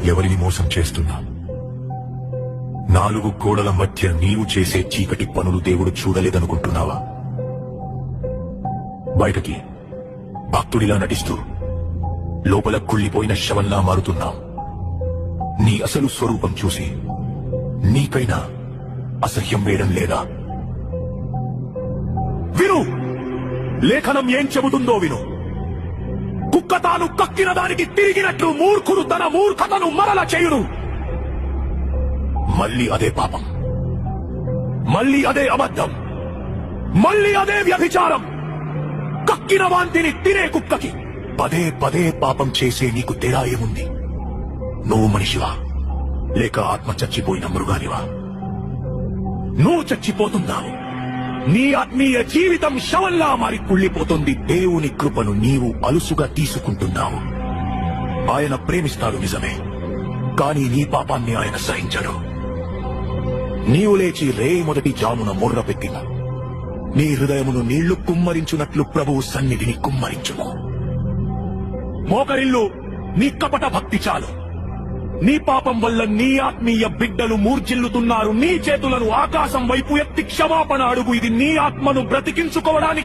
ఎవరిని మోసం చేస్తున్నా? నాలుగు గోడల మధ్య నీవు చేసే చీకటి పనులు దేవుడు చూడలేదనుకుంటున్నావా? బయటకి భక్తుడిలా నటిస్తూ లోపల కుళ్ళిపోయిన శవంలా మారుతున్నావు. నీ అసలు స్వరూపం చూసి నీకైనా అసహ్యం వేయడం లేదా? విను, లేఖనం ఏం చెబుతుందో విను. కుక్క తాను కక్కిన దానికి తిరిగినట్లు మూర్ఖుడు తన మూర్ఖతను మరల చేయును. మళ్ళీ అదే పాపం, మళ్ళీ అదే అబద్ధం, మళ్ళీ అదే వ్యభిచారం. కక్కిన వాంతిని తినే కుక్కకి పదే పదే పాపం చేసే నీకు తేడా ఏముంది? నువ్వు మనిషివా లేక ఆత్మ చచ్చిపోయిన మృగానివా? నువ్వు చచ్చిపోతున్నావు. నీ ఆత్మీయ జీవితం శవంలా మారి కుళ్ళిపోతుంది. దేవుని కృపను నీవు అలుసుగా తీసుకుంటున్నావు. ఆయన ప్రేమిస్తాడు నిజమే, కానీ నీ పాపాన్ని ఆయన సహించడు. నీవు లేచి మొదటి జామున మొర్ర పెట్టిన నీ హృదయమును నీళ్లు కుమ్మరించున్నట్లు ప్రభువు సన్నిధిని కుమ్మరించుము. మోకరిల్లు, నీ కపట భక్తి చాలు. నీ పాపం వల్ల నీ ఆత్మీయ బిడ్డలు మూర్ఛిల్లుతున్నారు. నీ చేతులను ఆకాశం వైపు ఎత్తి క్షమాపణ అడుగు. ఇది నీ ఆత్మను బ్రతికించుకోవడానికి